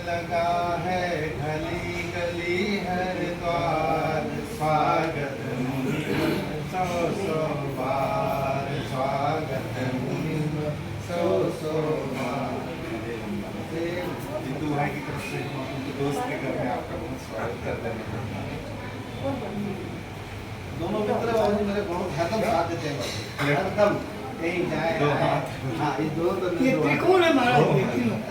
लगा है गली गली हर द्वार, स्वागत सौ सौ बार, स्वागत सौ सौ बार। जितू भाई की तरफ से उनके दोस्त के घर में आपका बहुत स्वागत करते हैं। दोनों मित्र और मेरे बहुत हरदम साथ देते हैं, हरदम कहीं जाए दो हाथ। हाँ ये दो तो ये त्रिकोण है महाराज।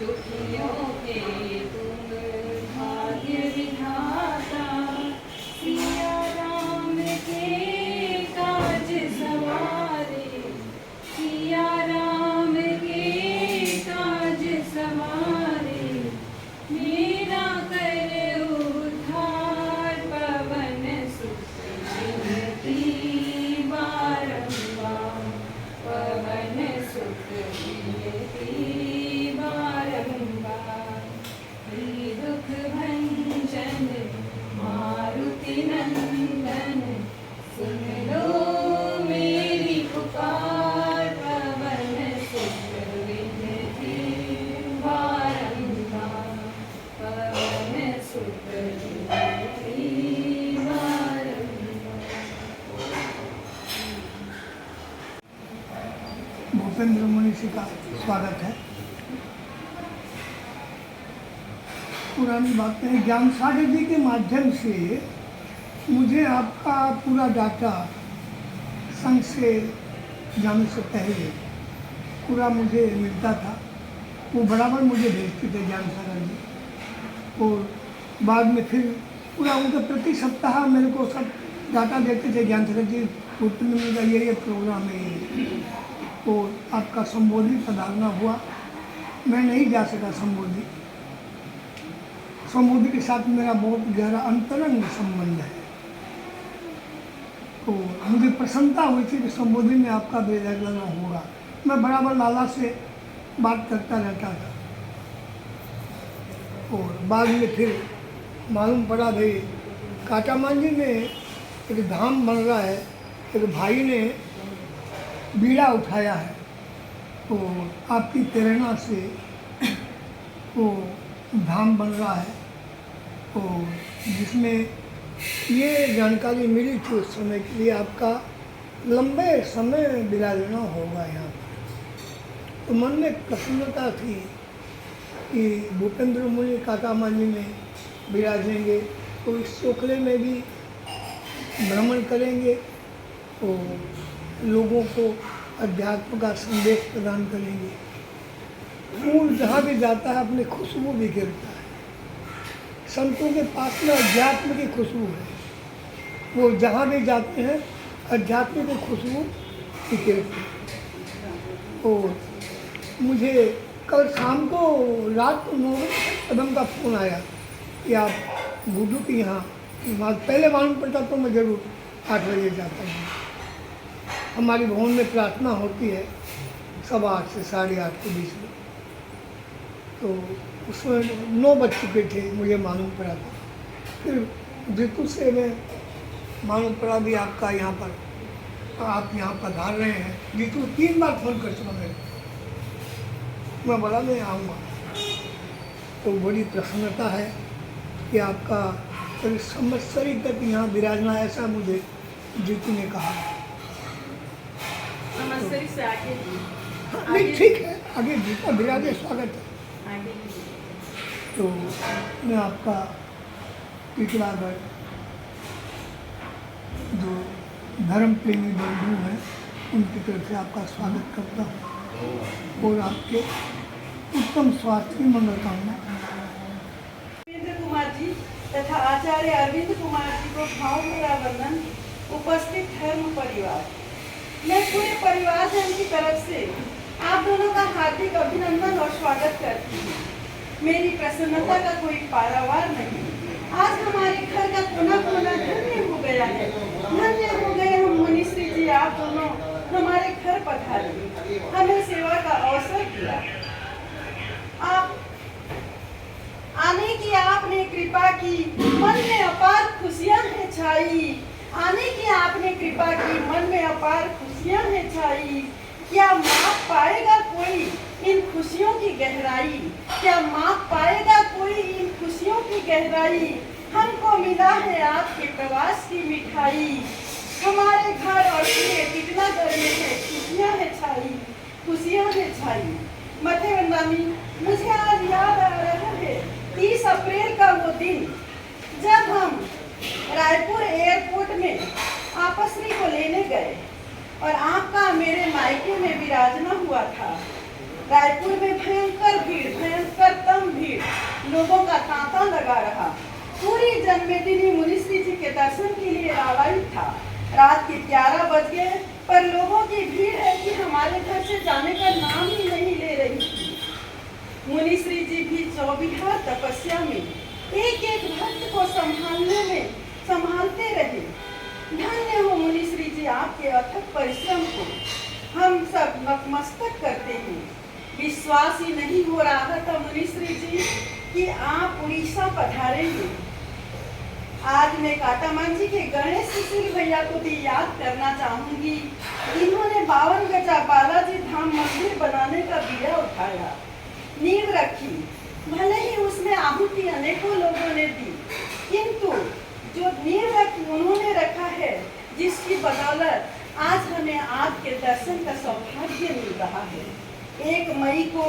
दुखियों के तुम भाग्य विधाता, सिया राम के काज सवारे, सिया राम के काज सवारे, मेरा कर उद्धार पवन सुत विनती बारंबार, पवन सुत विनती बारंबार, दुख भंजन मारुति नंदन, सुन लो मेरी पुकार, पवन सुत विनती बारंबार, पवन सुत विनती बारंबार। भूपेंद्र मुनि जी का स्वागत है। पुरानी बातें ज्ञान सागर जी के माध्यम से मुझे आपका पूरा डाटा संघ से जाने से पहले पूरा मुझे मिलता था। वो बराबर मुझे भेजते थे ज्ञान सागर जी, और बाद में फिर पूरा उनके प्रति सप्ताह मेरे को सब डाटा देते थे ज्ञान सागर जी, पूर्णिमा का ये प्रोग्राम है। तो आपका संबोधि पधारना हुआ, मैं नहीं जा सका संबोधि। संबोधि के साथ मेरा बहुत गहरा अंतरंग संबंध है। तो मुझे प्रसन्नता हुई थी कि संबोधि में आपका बेदखल होगा। मैं बराबर लाला से बात करता रहता था, और बाद में फिर मालूम पड़ा भाई काटामांझी में एक धाम बन रहा है, एक भाई ने बीड़ा उठाया है, तो आपकी प्रेरणा से वो धाम बन रहा है। तो जिसमें ये जानकारी मिली थी उस समय के लिए आपका लंबे समय विराजना होगा यहाँ पर। तो मन में प्रसन्नता थी कि भूपेंद्र मुनि काटामांझी में विराजेंगे, तो इस चोखले में भी भ्रमण करेंगे, तो लोगों को अध्यात्म का संदेश प्रदान करेंगे। फूल जहाँ भी जाता है अपनी खुशबू भी गिरता है। संतों के पास में अध्यात्म की खुशबू है, वो जहाँ भी जाते हैं अध्यात्म की खुशबू गिरती है। और मुझे कल शाम को रात को 9 कदम का फ़ोन आया कि आप गुड्डू के यहाँ, पहले मालूम पड़ता तो मैं ज़रूर 8 बजे जाता हूँ। हमारी भवन में प्रार्थना होती है 8:15 से 8:30 के बीच में, तो उसमें 9 बज चुके थे, मुझे मालूम पड़ा था। फिर जितू से मैं मालूम पड़ा भी आपका यहाँ पर, आप यहाँ पधार रहे हैं। जितू 3 बार फ़ोन कर चुका मेरे को, मैं बोला मैं आऊँगा। तो बड़ी प्रसन्नता है कि आपका करीब संवत्सरी तक यहाँ विराजना, ऐसा मुझे जितू ने कहा। संवत्सरी से आगे नहीं ठीक है, आगे जीता विराजे स्वागत है। तो मैं आपका टिटलागढ़ जो धर्म प्रेमी बंधु हैं उनकी तरफ से आपका स्वागत करता हूँ और आपके उत्तम स्वास्थ्य की मंगल कामना। वीरेंद्र कुमार जी तथा आचार्य अरविंद कुमार जी को भाव भरा वंदन। उपस्थित धर्म परिवार, मैं पूरे परिवार जन की तरफ से आप दोनों का हार्दिक अभिनंदन और स्वागत करती हूँ। मेरी प्रसन्नता का कोई पारावार नहीं। आज हमारे घर का कोना कोना धन्य हो गया है, धन्य हो गए हम मुनिश्री जी, आप दोनों हमारे घर पधारे, हमें सेवा का अवसर दिया। आप आने की आपने कृपा की, मन में अपार खुशियां हैं छाई। आने की आपने कृपा की, मन में अपार खुशियां हैं छाई। क्या माप पाएगा कोई इन खुशियों की गहराई? क्या माप पाएगा कोई इन खुशियों की गहराई? हमको मिला है आपके प्रवास की मिठाई। हमारे घर और पूरे टिटलागढ़ में है खुशियां है छाई, खुशियां है छाई। मथे वंदानी, मुझे आज याद आ रहा है 30 अप्रैल का वो दिन जब हम रायपुर एयरपोर्ट में आपसरी को लेने गए और आपका मेरे मायके में विराजना हुआ था। रायपुर में भयंकर भीड़, भयंकर भीड़, लोगों का तांता लगा रहा। पूरी जन्मदिनी मुनिश्री जी के दर्शन के लिए आवाहित था। रात के 11 बज गए, पर लोगों की भीड़ है कि हमारे घर से जाने का नाम ही नहीं ले रही थी। मुनिश्री जी भी 24 तपस्या में एक एक भक्त को संभालते रहे। धन्य हो मुनिश्री जी, आपके अथक परिश्रम को हम सब नतमस्तक करते हैं। विश्वास ही नहीं हो रहा था मुनिश्री जी कि आप उड़ीसा पधारेंगे। आज मैं काटामान जी के गणेश सुशील भैया को भी याद करना चाहूंगी। इन्होंने 52 गजा बालाजी धाम मंदिर बनाने का बीड़ा उठाया, नींव रखी। भले ही उसमें आहुति अनेकों लोगों ने दी, किंतु जो नींव उन्होंने रखा है, जिसकी बदौलत आज हमें आपके दर्शन का सौभाग्य मिल रहा है। 1 मई को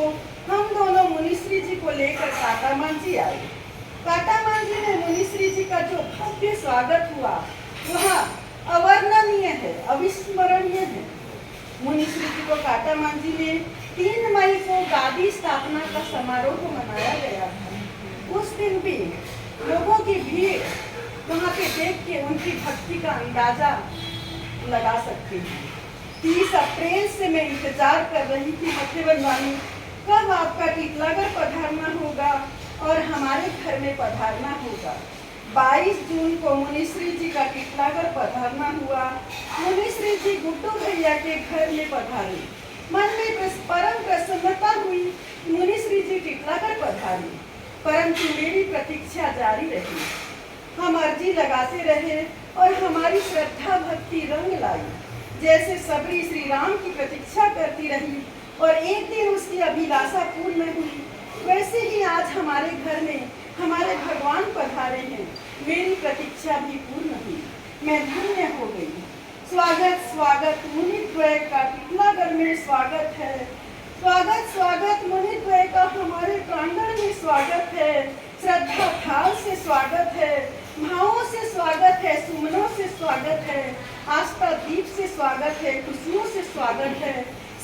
हम दोनों मुनिश्री जी को लेकर काटामान जी आए। काटामान जी में मुनिश्री जी का जो भव्य स्वागत हुआ वह अवर्णनीय है, अविस्मरणीय है। मुनिश्री जी को काटामान जी में 3 मई को गादी स्थापना का समारोह मनाया गया था। उस दिन भी लोगों की भीड़ वहाँ पे देख के उनकी भक्ति का अंदाजा लगा सकते हैं। 30 अप्रैल से मैं इंतजार कर रही थी मथेवन वाली, कब आपका टिटलागढ़ पधारना होगा और हमारे घर में पधारना होगा। 22 जून को मुनिश्री जी का टिटलागढ़ पधारना हुआ। मुनिश्री जी गुड्डू भैया के घर में पधारे। मन में परम प्रसन्नता हुई। मुनिश्री जी टिटलागढ़ पधारे, परंतु मेरी प्रतीक्षा जारी रही। हम अर्जी लगाते रहे और हमारी श्रद्धा भक्ति रंग लाई। जैसे सबरी श्री राम की प्रतीक्षा करती रही और एक दिन उसकी अभिलाषा पूर्ण हुई, वैसे ही आज हमारे घर में हमारे भगवान पधारे हैं। मेरी प्रतीक्षा भी पूर्ण हुई, मैं धन्य हो गई। स्वागत स्वागत मुनिद्वय का टिटलागढ़ में स्वागत है। स्वागत स्वागत मुनिद्वय का हमारे प्रांगण में स्वागत है। श्रद्धा भाव से स्वागत है, भावों से स्वागत है, सुमनों से स्वागत है, आस्था दीप से स्वागत है, खुशियों से स्वागत है,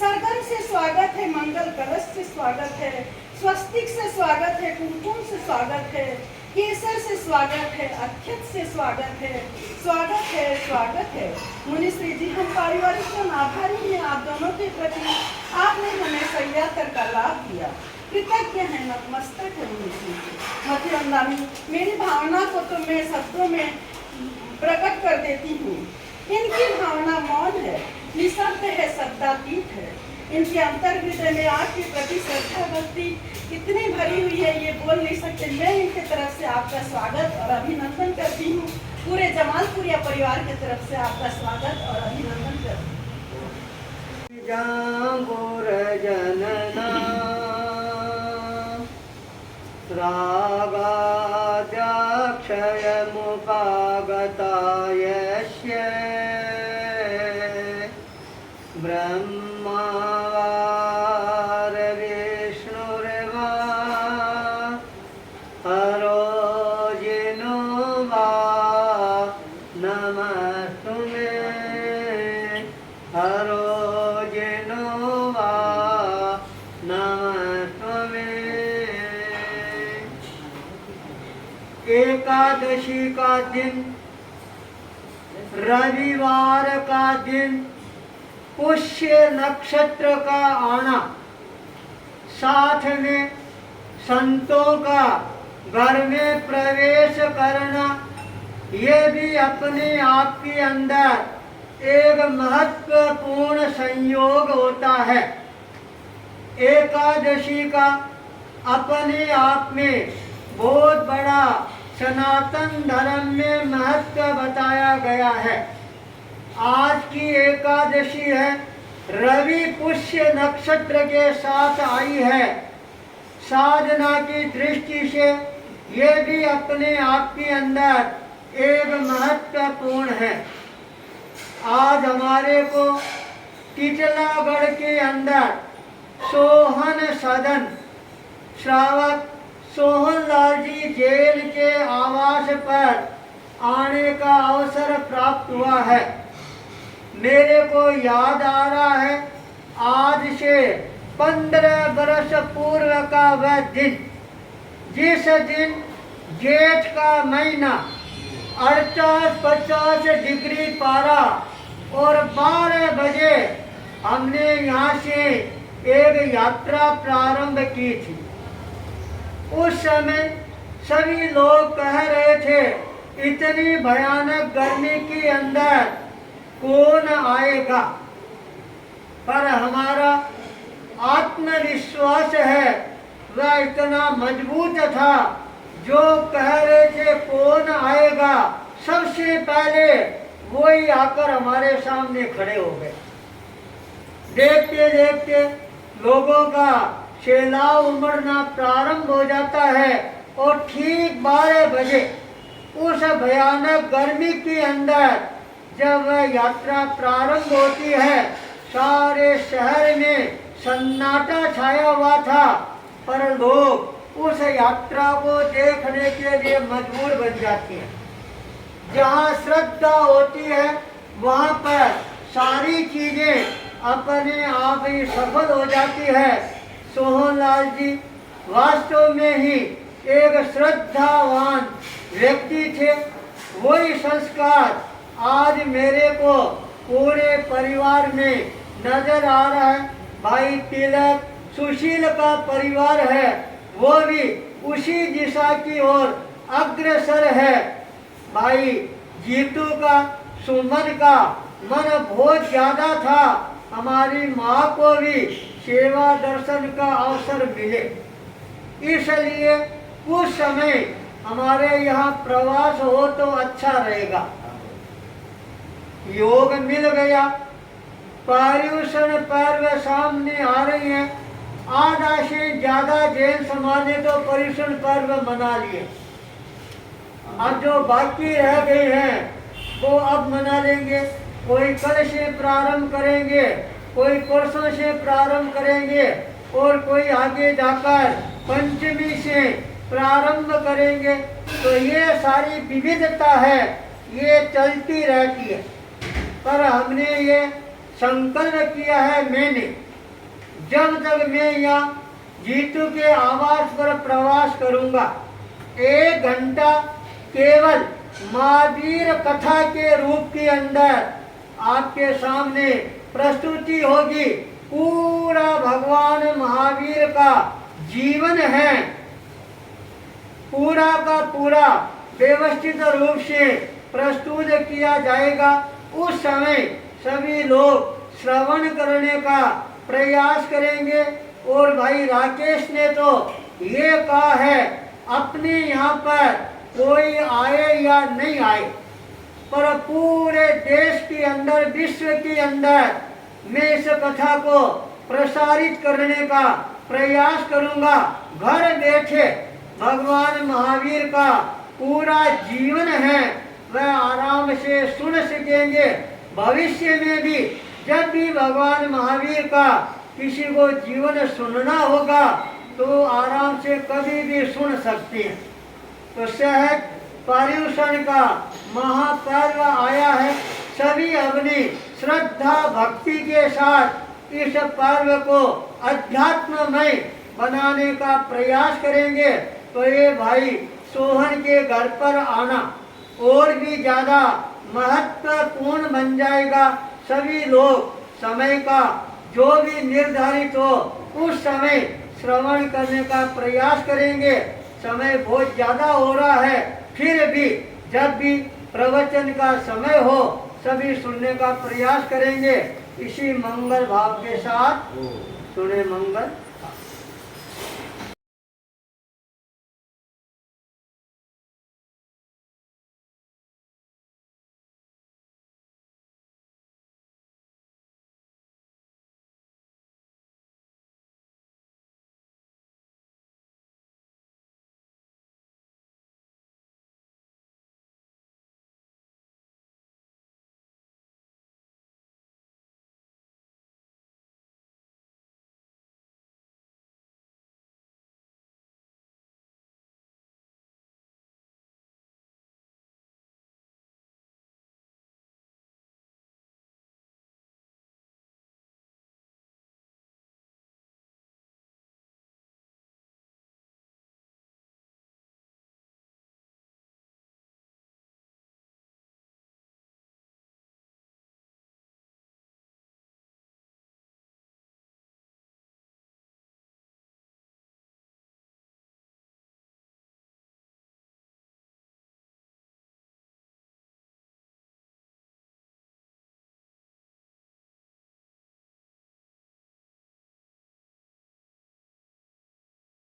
सरगम से स्वागत है, मंगल कलश से स्वागत है, स्वस्तिक से स्वागत है, कुमकुम से स्वागत है, केसर से स्वागत है, अक्षत से स्वागत है, स्वागत है, स्वागत है। मुनिश्री जी, हम पारिवारिक जन आभारी हैं आप दोनों के प्रति। आपने हमें सह्याद्री का लाभ दिया, कृतज्ञ है, नतमस्तक है मुनिश्री जी। मथुरंदानी, मेरी भावना को तो मैं शब्दों में प्रकट कर देती हूँ। इनकी भावना मौन है, निशब्द है, शब्दातीत है। इनके अंतर हृदय में आपके प्रति श्रद्धा भक्ति कितनी भरी हुई है, ये बोल नहीं सकते। मैं इनके तरफ से आपका स्वागत और अभिनंदन करती हूँ। पूरे जमालपुरिया परिवार की तरफ से आपका स्वागत और अभिनंदन करती हूँ। जांबुर जनना रागाद्याक्षय मुपागता यस्य ब्रह्मा वार विष्णुर्वा हरो जिनो वा नमस्तुमे हरो जिनो वा नमस्तुमे एकादश एकादशी का दिन, रविवार का दिन, पुष्य नक्षत्र का आना, साथ में संतों का घर में प्रवेश करना, ये भी अपने आप के अंदर एक महत्वपूर्ण संयोग होता है। एकादशी का अपने आप में बहुत बड़ा सनातन धर्म में महत्व बताया गया है। आज की एकादशी है, रवि पुष्य नक्षत्र के साथ आई है। साधना की दृष्टि से ये भी अपने आप के अंदर एक महत्वपूर्ण है। आज हमारे को टिटलागढ़ के अंदर सोहन सदन श्रावक सोहनलाल जी जेल के आवास पर आने का अवसर प्राप्त हुआ है। मेरे को याद आ रहा है, आज से 15 वर्ष पूर्व का वह दिन, जिस दिन जेठ का महीना 48-50 डिग्री पारा और 12 बजे हमने यहाँ से एक यात्रा प्रारंभ की थी। उस समय सभी लोग कह रहे थे, इतनी भयानक गर्मी के अंदर कौन आएगा, पर हमारा आत्मविश्वास है वह इतना मजबूत था, जो कह रहे थे कौन आएगा, सबसे पहले वही आकर हमारे सामने खड़े हो गए। देखते देखते लोगों का सैलाब उमड़ना प्रारंभ हो जाता है और ठीक 12 बजे उस भयानक गर्मी के अंदर जब वह यात्रा प्रारंभ होती है, सारे शहर में सन्नाटा छाया हुआ था, पर लोग उस यात्रा को देखने के लिए मजबूर बन जाते हैं। जहाँ श्रद्धा होती है वहाँ पर सारी चीजें अपने आप ही सफल हो जाती है। सोहनलाल जी वास्तव में ही एक श्रद्धावान व्यक्ति थे। वही संस्कार आज मेरे को पूरे परिवार में नजर आ रहा है। भाई तिलक सुशील का परिवार है, वो भी उसी दिशा की ओर अग्रसर है। भाई जीतू का, सुमन का मन बहुत ज्यादा था, हमारी माँ को भी सेवा दर्शन का अवसर मिले, इसलिए कुछ समय हमारे यहाँ प्रवास हो तो अच्छा रहेगा। योग मिल गया, पर्युषण पर्व सामने आ रही है। आधा से ज्यादा जैन समाज ने तो पर्युषण पर्व मना लिए, अब जो बाकी रह गए हैं वो अब मना लेंगे। कोई कल से प्रारंभ करेंगे, कोई परसों से प्रारंभ करेंगे और कोई आगे जाकर पंचमी से प्रारंभ करेंगे। तो ये सारी विविधता है, ये चलती रहती है। पर हमने ये संकल्प किया है, मैंने जब तक मैं यहाँ जीतू के आवास पर प्रवास करूँगा, 1 घंटा केवल महावीर कथा के रूप के अंदर आपके सामने प्रस्तुति होगी। पूरा भगवान महावीर का जीवन है, पूरा का पूरा व्यवस्थित रूप से प्रस्तुत किया जाएगा। उस समय सभी लोग श्रवण करने का प्रयास करेंगे। और भाई राकेश ने तो ये कहा है, अपने यहाँ पर कोई आए या नहीं आए, पर पूरे देश के अंदर, विश्व के अंदर मैं इस कथा को प्रसारित करने का प्रयास करूंगा। घर बैठे भगवान महावीर का पूरा जीवन है वह आराम से सुन सकेंगे। भविष्य में भी जब भी भगवान महावीर का किसी को जीवन सुनना होगा तो आराम से कभी भी सुन सकते हैं। तो सहज पर्युषण का महापर्व आया है, सभी अपनी श्रद्धा भक्ति के साथ इस पर्व को अध्यात्ममय बनाने का प्रयास करेंगे। तो ये भाई सोहन के घर पर आना और भी ज्यादा महत्वपूर्ण बन जाएगा। सभी लोग समय का जो भी निर्धारित हो उस समय श्रवण करने का प्रयास करेंगे। समय बहुत ज्यादा हो रहा है, फिर भी जब भी प्रवचन का समय हो सभी सुनने का प्रयास करेंगे। इसी मंगल भाव के साथ सुने मंगल।